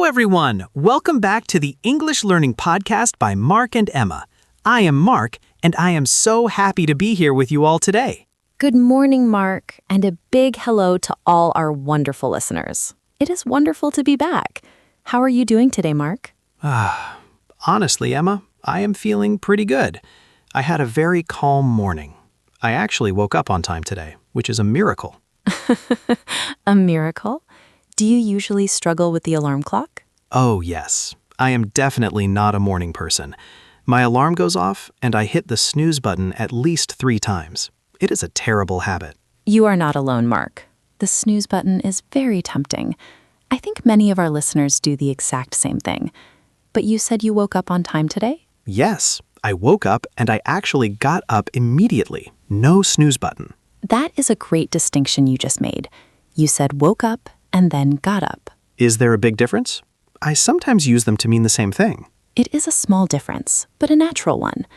Hello, everyone. Welcome back to the English Learning Podcast by Mark and Emma. I am Mark, and I am so happy to be here with you all today. Good morning, Mark, and a big hello to all our wonderful listeners. It is wonderful to be back. How are you doing today, Mark? Honestly, Emma, I am feeling pretty good. I had a very calm morning. I actually woke up on time today, which is a miracle. A miracle? Do you usually struggle with the alarm clock? Oh, yes. I am definitely not a morning person. My alarm goes off, and I hit the snooze button at least 3 times. It is a terrible habit. You are not alone, Mark. The snooze button is very tempting. I think many of our listeners do the exact same thing. But you said you woke up on time today? Yes, I woke up and I actually got up immediately. No snooze button. That is a great distinction you just made. You said woke up and then got up. Is there a big difference? I sometimes use them to mean the same thing. It is a small difference, but a natural one.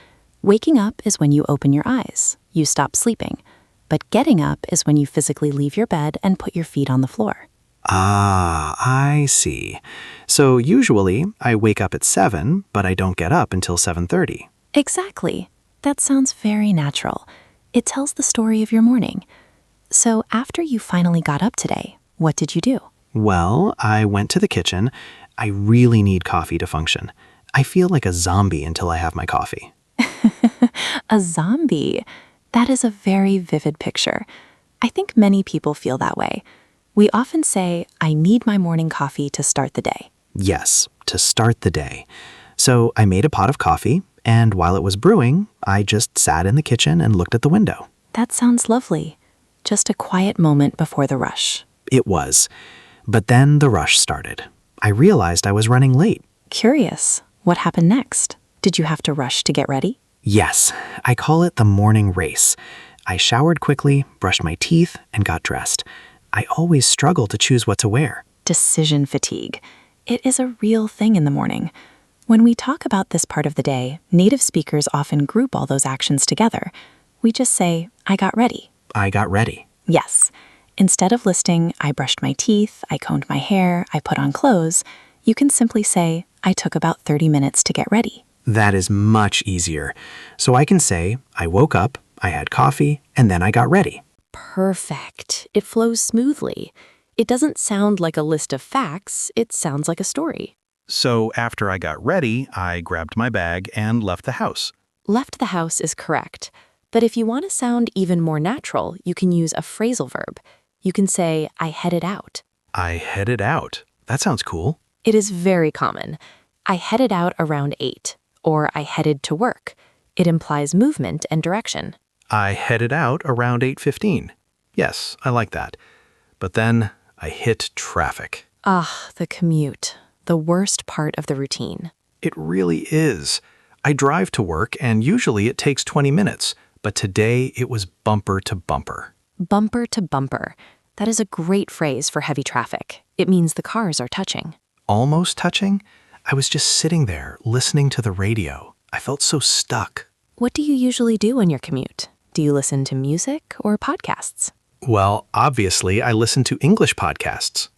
Waking up is when you open your eyes. You stop sleeping. But getting up is when you physically leave your bed and put your feet on the floor. Ah, I see. So usually I wake up at 7, but I don't get up until 7:30. Exactly. That sounds very natural. It tells the story of your morning. So after you finally got up today, what did you do? Well, I went to the kitchen. I really need coffee to function. I feel like a zombie until I have my coffee. A zombie. That is a very vivid picture. I think many people feel that way. We often say, I need my morning coffee to start the day. Yes, to start the day. So I made a pot of coffee, and while it was brewing, I just sat in the kitchen and looked at the window. That sounds lovely. Just a quiet moment before the rush. It was. But then the rush started. I realized I was running late. Curious. What happened next? Did you have to rush to get ready? Yes, I call it the morning race. I showered quickly, brushed my teeth, and got dressed. I always struggle to choose what to wear. Decision fatigue. It is a real thing in the morning. When we talk about this part of the day, native speakers often group all those actions together. We just say, I got ready. I got ready. Yes. Instead of listing, I brushed my teeth, I combed my hair, I put on clothes, you can simply say, I took about 30 minutes to get ready. That is much easier. So I can say, I woke up, I had coffee, and then I got ready. Perfect. It flows smoothly. It doesn't sound like a list of facts, it sounds like a story. So after I got ready, I grabbed my bag and left the house. Left the house is correct. But if you want to sound even more natural, you can use a phrasal verb. You can say, I headed out. I headed out. That sounds cool. It is very common. I headed out around 8, or I headed to work. It implies movement and direction. I headed out around 8:15. Yes, I like that. But then I hit traffic. Ah, the commute. The worst part of the routine. It really is. I drive to work and usually it takes 20 minutes, but today it was bumper to bumper. Bumper to bumper. That is a great phrase for heavy traffic. It means the cars are touching. Almost touching? I was just sitting there listening to the radio. I felt so stuck. What do you usually do on your commute? Do you listen to music or podcasts? Well, obviously I listen to English podcasts.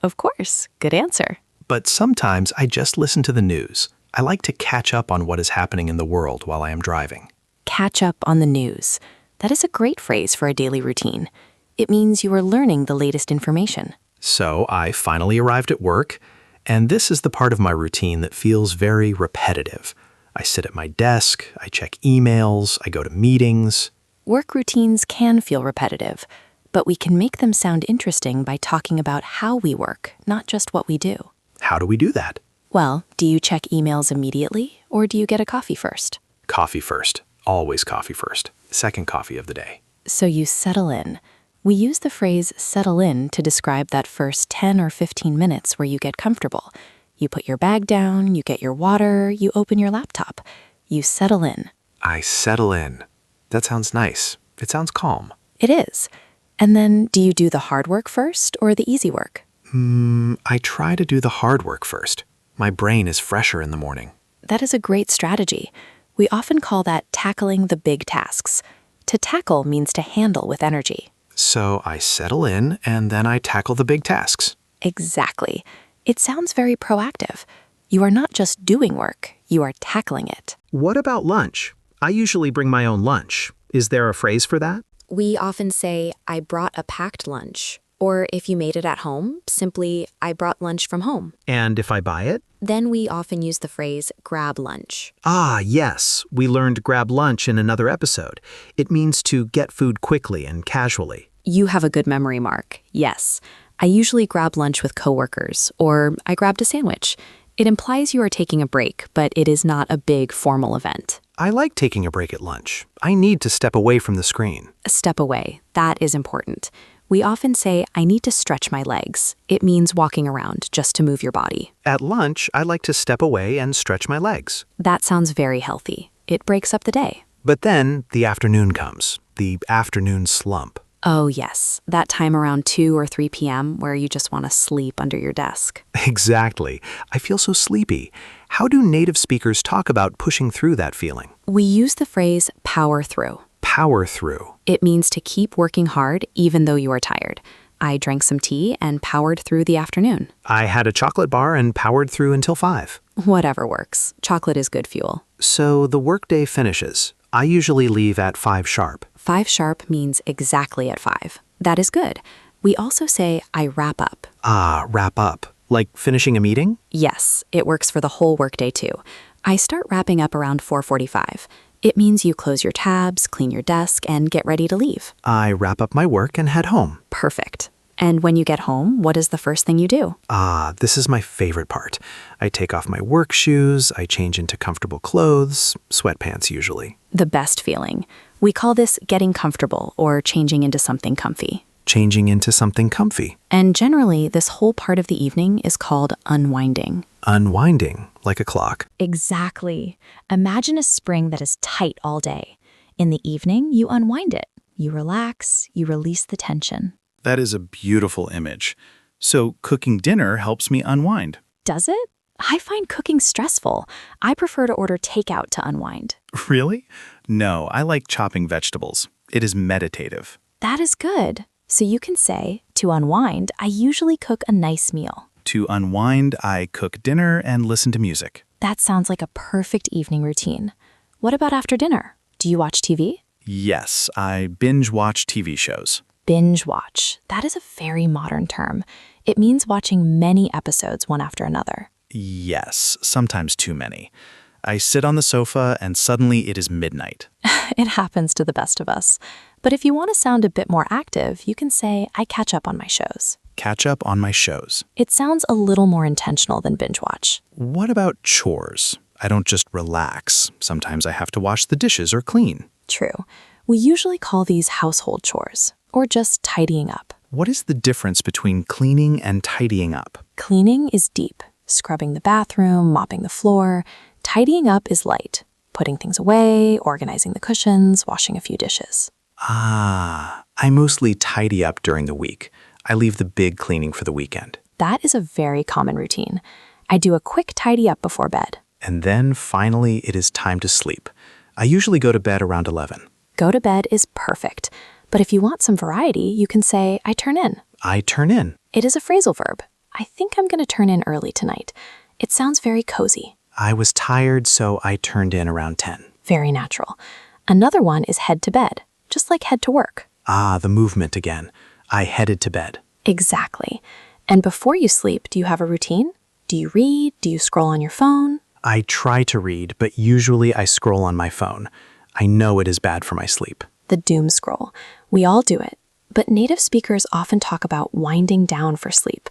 Of course. Good answer. But sometimes I just listen to the news. I like to catch up on what is happening in the world while I am driving. Catch up on the news. That is a great phrase for a daily routine. It means you are learning the latest information. So I finally arrived at work, and this is the part of my routine that feels very repetitive. I sit at my desk, I check emails, I go to meetings. Work routines can feel repetitive, but we can make them sound interesting by talking about how we work, not just what we do. How do we do that? Well, do you check emails immediately, or do you get a coffee first? Coffee first. Always coffee first. Second coffee of the day. So you settle in. We use the phrase settle in to describe that first 10 or 15 minutes where you get comfortable. You put your bag down, you get your water, you open your laptop. You settle in. I settle in. That sounds nice. It sounds calm. It is. And then do you do the hard work first or the easy work? I try to do the hard work first. My brain is fresher in the morning. That is a great strategy. We often call that tackling the big tasks. To tackle means to handle with energy. So I settle in and then I tackle the big tasks. Exactly. It sounds very proactive. You are not just doing work, you are tackling it. What about lunch? I usually bring my own lunch. Is there a phrase for that? We often say, I brought a packed lunch. Or if you made it at home, simply, I brought lunch from home. And if I buy it? Then we often use the phrase, grab lunch. Ah, yes. We learned grab lunch in another episode. It means to get food quickly and casually. You have a good memory, Mark. Yes. I usually grab lunch with coworkers, or I grabbed a sandwich. It implies you are taking a break, but it is not a big formal event. I like taking a break at lunch. I need to step away from the screen. A step away. That is important. We often say, I need to stretch my legs. It means walking around just to move your body. At lunch, I like to step away and stretch my legs. That sounds very healthy. It breaks up the day. But then the afternoon comes, the afternoon slump. Oh, yes. That time around 2 or 3 p.m. where you just want to sleep under your desk. Exactly. I feel so sleepy. How do native speakers talk about pushing through that feeling? We use the phrase power through. Power through. It means to keep working hard even though you are tired. I drank some tea and powered through the afternoon. I had a chocolate bar and powered through until 5. Whatever works. Chocolate is good fuel. So the workday finishes. I usually leave at 5 sharp. 5 sharp means exactly at 5. That is good. We also say, I wrap up. Ah, wrap up. Like finishing a meeting? Yes, it works for the whole workday too. I start wrapping up around 4:45. It means you close your tabs, clean your desk, and get ready to leave. I wrap up my work and head home. Perfect. And when you get home, what is the first thing you do? Ah, this is my favorite part. I take off my work shoes, I change into comfortable clothes, sweatpants usually. The best feeling. We call this getting comfortable or changing into something comfy. Changing into something comfy. And generally, this whole part of the evening is called unwinding. Unwinding, like a clock. Exactly. Imagine a spring that is tight all day. In the evening, you unwind it. You relax, you release the tension. That is a beautiful image. So cooking dinner helps me unwind. Does it? I find cooking stressful. I prefer to order takeout to unwind. Really? No, I like chopping vegetables. It is meditative. That is good. So you can say, to unwind, I usually cook a nice meal. To unwind, I cook dinner and listen to music. That sounds like a perfect evening routine. What about after dinner? Do you watch TV? Yes, I binge watch TV shows. Binge watch. That is a very modern term. It means watching many episodes one after another. Yes, sometimes too many. I sit on the sofa and suddenly it is midnight. It happens to the best of us. But if you want to sound a bit more active, you can say, I catch up on my shows. Catch up on my shows. It sounds a little more intentional than binge watch. What about chores? I don't just relax. Sometimes I have to wash the dishes or clean. True. We usually call these household chores, or just tidying up. What is the difference between cleaning and tidying up? Cleaning is deep. Scrubbing the bathroom, mopping the floor. Tidying up is light. Putting things away, organizing the cushions, washing a few dishes. Ah, I mostly tidy up during the week. I leave the big cleaning for the weekend. That is a very common routine. I do a quick tidy up before bed. And then finally it is time to sleep. I usually go to bed around 11. Go to bed is perfect. But if you want some variety, you can say, I turn in. I turn in. It is a phrasal verb. I think I'm going to turn in early tonight. It sounds very cozy. I was tired, so I turned in around 10. Very natural. Another one is head to bed, just like head to work. Ah, the movement again. I headed to bed. Exactly. And before you sleep, do you have a routine? Do you read? Do you scroll on your phone? I try to read, but usually I scroll on my phone. I know it is bad for my sleep. The doom scroll. We all do it. But native speakers often talk about winding down for sleep.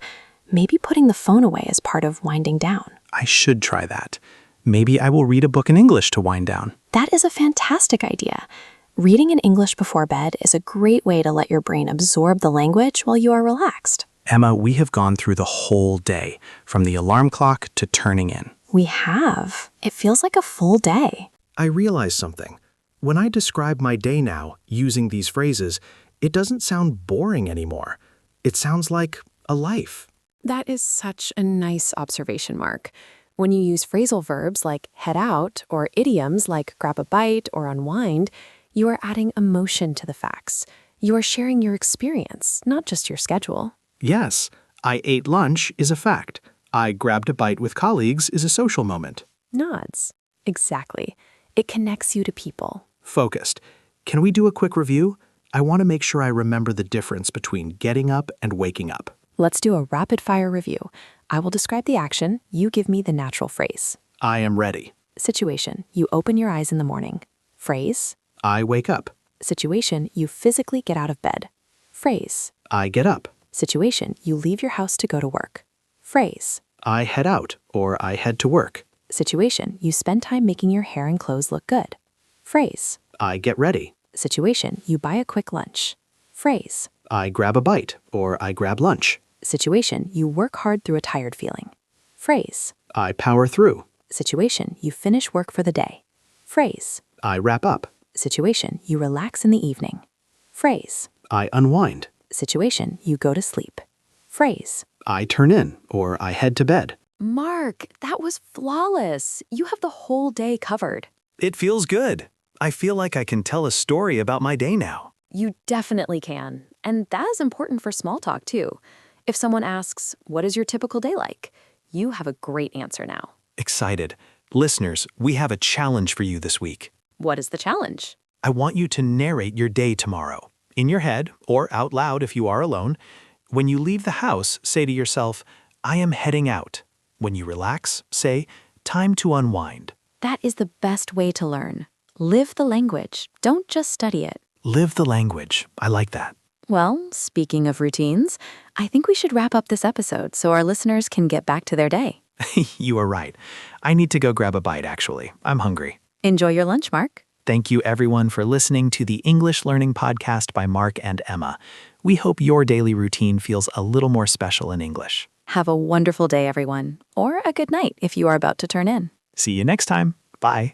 Maybe putting the phone away is part of winding down. I should try that. Maybe I will read a book in English to wind down. That is a fantastic idea. Reading in English before bed is a great way to let your brain absorb the language while you are relaxed. Emma, we have gone through the whole day, from the alarm clock to turning in. We have. It feels like a full day. I realize something. When I describe my day now using these phrases, it doesn't sound boring anymore. It sounds like a life. That is such a nice observation, Mark. When you use phrasal verbs like head out or idioms like grab a bite or unwind, you are adding emotion to the facts. You are sharing your experience, not just your schedule. Yes, I ate lunch is a fact. I grabbed a bite with colleagues is a social moment. Nods. Exactly. It connects you to people. Focused. Can we do a quick review? I want to make sure I remember the difference between getting up and waking up. Let's do a rapid-fire review. I will describe the action. You give me the natural phrase. I am ready. Situation. You open your eyes in the morning. Phrase. I wake up. Situation. You physically get out of bed. Phrase. I get up. Situation. You leave your house to go to work. Phrase. I head out or I head to work. Situation. You spend time making your hair and clothes look good. Phrase. I get ready. Situation. You buy a quick lunch. Phrase. I grab a bite or I grab lunch. Situation. You work hard through a tired feeling. Phrase. I power through. Situation. You finish work for the day. Phrase. I wrap up. Situation. You relax in the evening. Phrase. I unwind. Situation. You go to sleep. Phrase. I turn in or I head to bed. Mark, that was flawless. You have the whole day covered. It feels good. I feel like I can tell a story about my day now. You definitely can. And that is important for small talk, too. If someone asks, what is your typical day like? You have a great answer now. Excited. Listeners, we have a challenge for you this week. What is the challenge? I want you to narrate your day tomorrow. In your head, or out loud if you are alone. When you leave the house, say to yourself, I am heading out. When you relax, say, time to unwind. That is the best way to learn. Live the language. Don't just study it. Live the language. I like that. Well, speaking of routines, I think we should wrap up this episode so our listeners can get back to their day. You are right. I need to go grab a bite, actually. I'm hungry. Enjoy your lunch, Mark. Thank you, everyone, for listening to the English Learning Podcast by Mark and Emma. We hope your daily routine feels a little more special in English. Have a wonderful day, everyone. Or a good night if you are about to turn in. See you next time. Bye.